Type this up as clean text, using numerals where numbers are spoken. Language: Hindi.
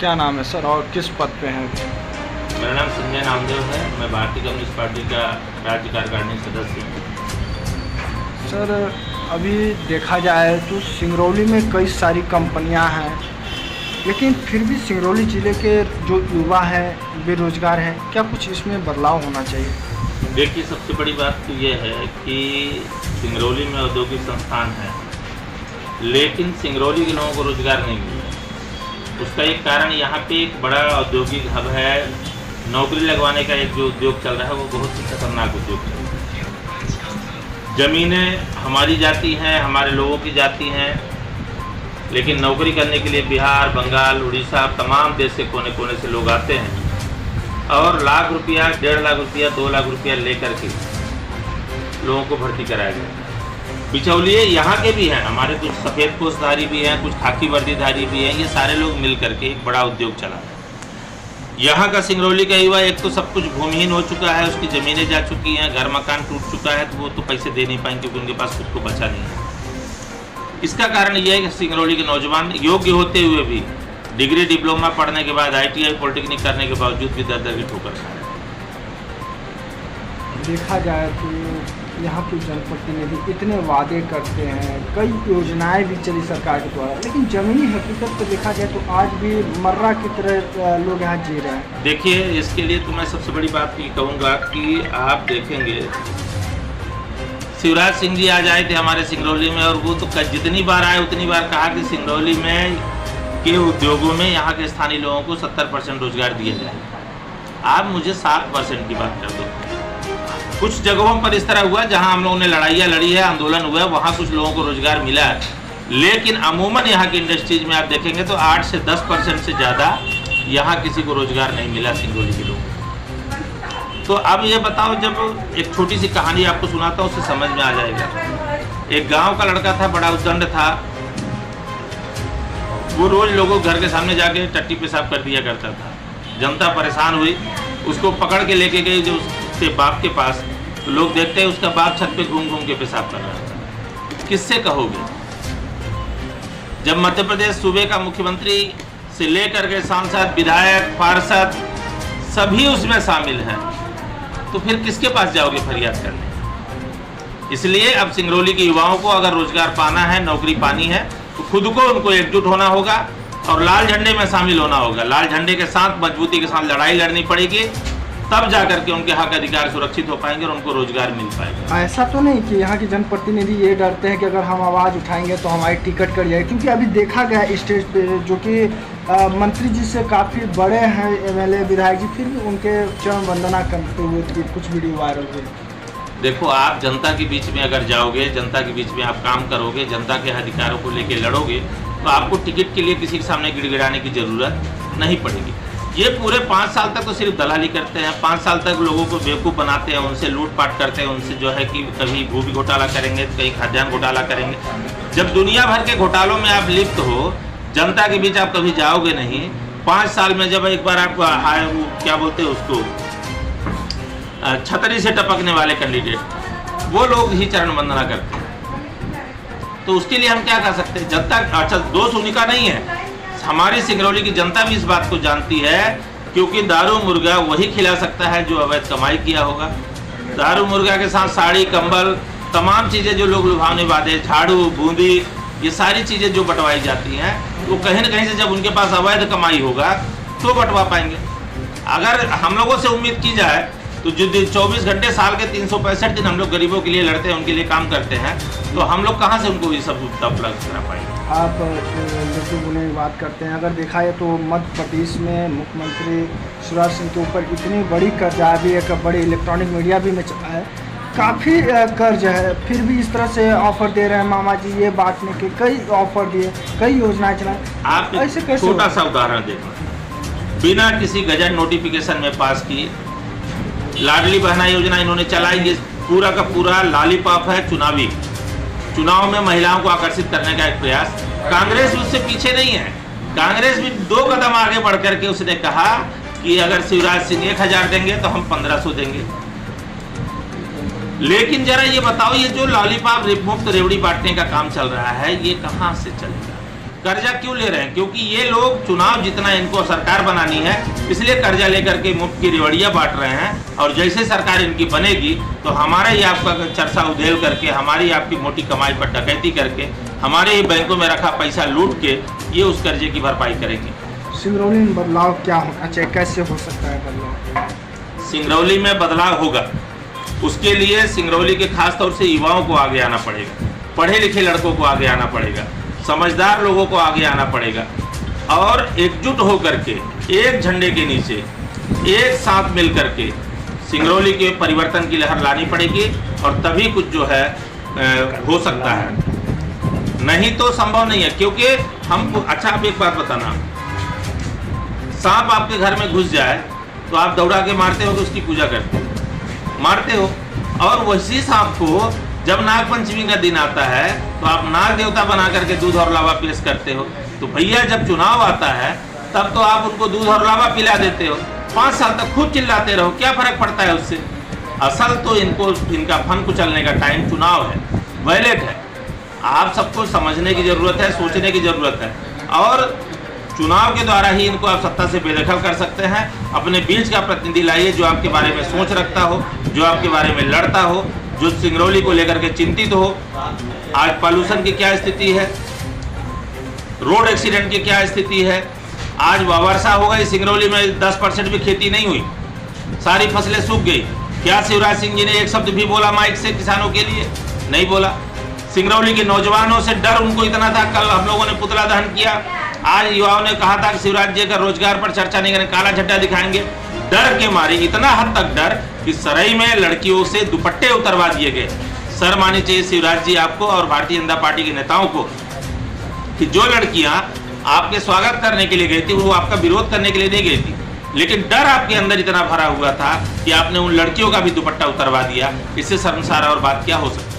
क्या नाम है सर और किस पद पे हैं? मेरा नाम संजय नामदेव है। मैं भारतीय कम्युनिस्ट पार्टी का राज्य कार्यकारिणी सदस्य हूँ। सर अभी देखा जाए तो सिंगरौली में कई सारी कंपनियां हैं, लेकिन फिर भी सिंगरौली ज़िले के जो युवा हैं बेरोजगार हैं, क्या कुछ इसमें बदलाव होना चाहिए? देखिए, सबसे बड़ी बात तो ये है कि सिंगरौली में औद्योगिक संस्थान है, लेकिन सिंगरौली के लोगों को रोजगार नहीं मिल रहा। उसका एक कारण यहाँ पे एक बड़ा औद्योगिक हब है। नौकरी लगवाने का एक जो उद्योग चल रहा है वो बहुत ही खतरनाक उद्योग चल रहा है। ज़मीनें हमारी जाती हैं, हमारे लोगों की जाती हैं, लेकिन नौकरी करने के लिए बिहार, बंगाल, उड़ीसा, तमाम देश के कोने कोने से लोग आते हैं और लाख रुपया, 1.5 लाख रुपया, 2 लाख रुपया लेकर के लोगों को भर्ती कराया जाता है। बिचौलिए यहाँ के भी हैं, हमारे कुछ सफ़ेद पोशधारी भी हैं, कुछ खाकी वर्दीधारी भी हैं। ये सारे लोग मिल करके एक बड़ा उद्योग चला है। यहाँ का सिंगरौली का युवा एक तो सब कुछ भूमिहीन हो चुका है, उसकी ज़मीनें जा चुकी हैं, घर मकान टूट चुका है, तो वो तो पैसे दे नहीं पाएंगे क्योंकि उनके पास खुद को बचा नहीं है। इसका कारण ये है कि सिंगरौली के नौजवान योग्य होते हुए भी डिग्री डिप्लोमा पढ़ने के बाद ITI पॉलिटेक्निक करने के बावजूद भी दर-दर की ठोकर खा रहे हैं। देखा जाए तो यहाँ के जनप्रतिनिधि इतने वादे करते हैं, कई योजनाएं भी चली सरकार के द्वारा, लेकिन ज़मीनी हकीकत पर देखा जाए तो आज भी मर्रा की तरह लोग यहाँ जी रहे हैं। देखिए, इसके लिए तो मैं सबसे बड़ी बात ये कहूँगा कि आप देखेंगे शिवराज सिंह जी आज आए थे हमारे सिंगरौली में, और वो तो जितनी बार आए उतनी बार कहा कि सिंगरौली में के उद्योगों में यहाँ के स्थानीय लोगों को 70% रोजगार दिया जाए। आप मुझे 7% की बात कर दो। कुछ जगहों पर इस तरह हुआ जहाँ हम लोगों ने लड़ाइयाँ लड़ी है, आंदोलन हुआ है, वहाँ कुछ लोगों को रोजगार मिला है, लेकिन अमूमन यहाँ की इंडस्ट्रीज में आप देखेंगे तो 8 से 10% से ज़्यादा यहाँ किसी को रोजगार नहीं मिला सिंगरौली के लोगों को। तो अब ये बताओ, जब एक छोटी सी कहानी आपको सुनाता हूँ, उससे समझ में आ जाएगा। एक गांव का लड़का था, बड़ा उद्दंड था। वो रोज लोगों घर के सामने जाके टट्टी पेशाब कर दिया करता था। जनता परेशान हुई, उसको पकड़ के लेके गई जो उसके बाप के पास। तो लोग देखते हैं उसका बाप छत पे घूम घूम के पेशाब कर रहा था। किससे कहोगे? जब मध्य प्रदेश सूबे का मुख्यमंत्री से लेकर के सांसद, विधायक, पार्षद सभी उसमें शामिल हैं, तो फिर किसके पास जाओगे फरियाद करने? इसलिए अब सिंगरौली के युवाओं को अगर रोजगार पाना है, नौकरी पानी है, तो खुद को उनको एकजुट होना होगा और लाल झंडे में शामिल होना होगा। लाल झंडे के साथ मजबूती के साथ लड़ाई लड़नी पड़ेगी, तब जाकर के उनके हक अधिकार सुरक्षित हो पाएंगे और उनको रोजगार मिल पाएगा। ऐसा तो नहीं कि यहाँ के जनप्रतिनिधि ये डरते हैं कि अगर हम आवाज़ उठाएंगे तो हमारी टिकट कट जाएगी, क्योंकि अभी देखा गया स्टेज पे जो कि मंत्री जी से काफ़ी बड़े हैं MLA विधायक जी, फिर भी उनके चरण वंदना करते हुए कुछ वीडियो वायरल हुए। देखो, आप जनता के बीच में अगर जाओगे, जनता के बीच में आप काम करोगे, जनता के अधिकारों को लेकर लड़ोगे, तो आपको टिकट के लिए किसी के सामने गिड़गिड़ाने की ज़रूरत नहीं पड़ेगी। ये पूरे 5 साल तक तो सिर्फ दलाली करते हैं, 5 साल तक लोगों को बेवकूफ़ बनाते हैं, उनसे लूटपाट करते हैं, उनसे जो है कि कभी भूमि घोटाला करेंगे तो कहीं खाद्यान्न घोटाला करेंगे। जब दुनिया भर के घोटालों में आप लिप्त हो, जनता के बीच आप कभी जाओगे नहीं। 5 साल में जब एक बार आपको क्या बोलते हैं उसको, छतरी से टपकने वाले कैंडिडेट, वो लोग ही चरण वंदना करते हैं, तो उसके लिए हम क्या कर सकते हैं? जनता, अच्छा दोष उनका नहीं है, हमारी सिंगरौली की जनता भी इस बात को जानती है, क्योंकि दारू मुर्गा वही खिला सकता है जो अवैध कमाई किया होगा। दारू मुर्गा के साथ साड़ी, कंबल, तमाम चीज़ें जो लोग लुभावने वादे, झाड़ू, बूंदी, ये सारी चीज़ें जो बंटवाई जाती हैं, वो कहीं ना कहीं से जब उनके पास अवैध कमाई होगा तो बंटवा पाएंगे। अगर हम लोगों से उम्मीद की जाए तो जो 24 घंटे साल के 365 दिन हम लोग गरीबों के लिए लड़ते हैं, उनके लिए काम करते हैं, तो हम लोग कहाँ से उनको ये सब उपलब्ध करा पाएंगे? आप जैसे उन्हें बात करते हैं, अगर देखा जाए तो मध्य प्रदेश में मुख्यमंत्री शिवराज सिंह के ऊपर इतनी बड़ी कर्जा भी है, बड़े इलेक्ट्रॉनिक मीडिया भी में चला है, काफ़ी कर्ज है, फिर भी इस तरह से ऑफर दे रहे हैं मामा जी ये बांटने के, कई ऑफर दिए, कई योजनाएं चलाएं। आप ऐसे कैसे? छोटा सा उदाहरण देखो, बिना किसी गजट नोटिफिकेशन में पास की लाडली बहना योजना इन्होंने चलाई। ये पूरा का पूरा लॉलीपॉप है चुनावी। चुनाव में महिलाओं को आकर्षित करने का एक प्रयास। कांग्रेस भी उससे पीछे नहीं है। कांग्रेस भी 2 कदम आगे बढ़ करके उसने कहा कि अगर शिवराज सिंह 1000 देंगे तो हम 1500 देंगे। लेकिन जरा ये बताओ, ये जो लॉलीपॉप मुफ्त रेवड़ी बांटने का काम चल रहा है, ये कहाँ से चलेगा? कर्जा क्यों ले रहे हैं? क्योंकि ये लोग चुनाव जितना इनको सरकार बनानी है इसलिए कर्जा लेकर के मुफ्त की रिवड़ियाँ बांट रहे हैं। और जैसे सरकार इनकी बनेगी तो हमारा ही आपका चरसा उधेल करके, हमारी आपकी मोटी कमाई पर डकैती करके, हमारे ही बैंकों में रखा पैसा लूट के ये उस कर्जे की भरपाई करेंगे। सिंगरौली में बदलाव क्या होना चाहिए, कैसे हो सकता है बदलाव? सिंगरौली में बदलाव होगा, उसके लिए सिंगरौली के खास तौर से युवाओं को आगे आना पड़ेगा, पढ़े लिखे लड़कों को आगे आना पड़ेगा, समझदार लोगों को आगे आना पड़ेगा और एकजुट होकर के एक झंडे के नीचे एक साथ मिल करके सिंगरौली के परिवर्तन की लहर लानी पड़ेगी और तभी कुछ जो है हो सकता है, नहीं तो संभव नहीं है। क्योंकि हम, अच्छा आप एक बात बताना, सांप आपके घर में घुस जाए तो आप दौड़ा के मारते हो तो उसकी पूजा करते हो, मारते हो, और वैसी सांप को जब नाग पंचमी का दिन आता है तो आप नाग देवता बना करके दूध और लावा पेश करते हो। तो भैया जब चुनाव आता है तब तो आप उनको दूध और लावा पिला देते हो, 5 साल तक खूब चिल्लाते रहो, क्या फर्क पड़ता है उससे? असल तो इनका फन कुचलने का टाइम चुनाव है, वैलेट है। आप सबको समझने की जरूरत है, सोचने की जरूरत है और चुनाव के द्वारा ही इनको आप सत्ता से बेदखल कर सकते हैं। अपने बीच का प्रतिनिधि लाइए जो आपके बारे में सोच रखता हो, जो आपके बारे में लड़ता हो, जो सिंगरौली को लेकर के चिंतित हो। आज पॉल्यूशन की क्या स्थिति है, रोड एक्सीडेंट की क्या स्थिति है, आज वर्षा हो गई सिंगरौली में 10% भी खेती नहीं हुई, सारी फसलें सूख गई। क्या शिवराज सिंह जी ने एक शब्द भी बोला माइक से किसानों के लिए? नहीं बोला। सिंगरौली के नौजवानों से डर उनको इतना था, कल हम लोगों ने पुतला दहन किया, आज युवाओं ने कहा था कि शिवराज जी का रोजगार पर चर्चा नहीं करें, काला झंडा दिखाएंगे। डर के मारे, इतना हद तक डर कि सराय में लड़कियों से दुपट्टे उतरवा दिए गए। शर्म आनी चाहिए शिवराज जी आपको और भारतीय जनता पार्टी के नेताओं को कि जो लड़कियां आपके स्वागत करने के लिए गई थी वो आपका विरोध करने के लिए नहीं गई थी, लेकिन डर आपके अंदर इतना भरा हुआ था कि आपने उन लड़कियों का भी दुपट्टा उतरवा दिया। इससे शर्मसार और बात क्या हो सकती है?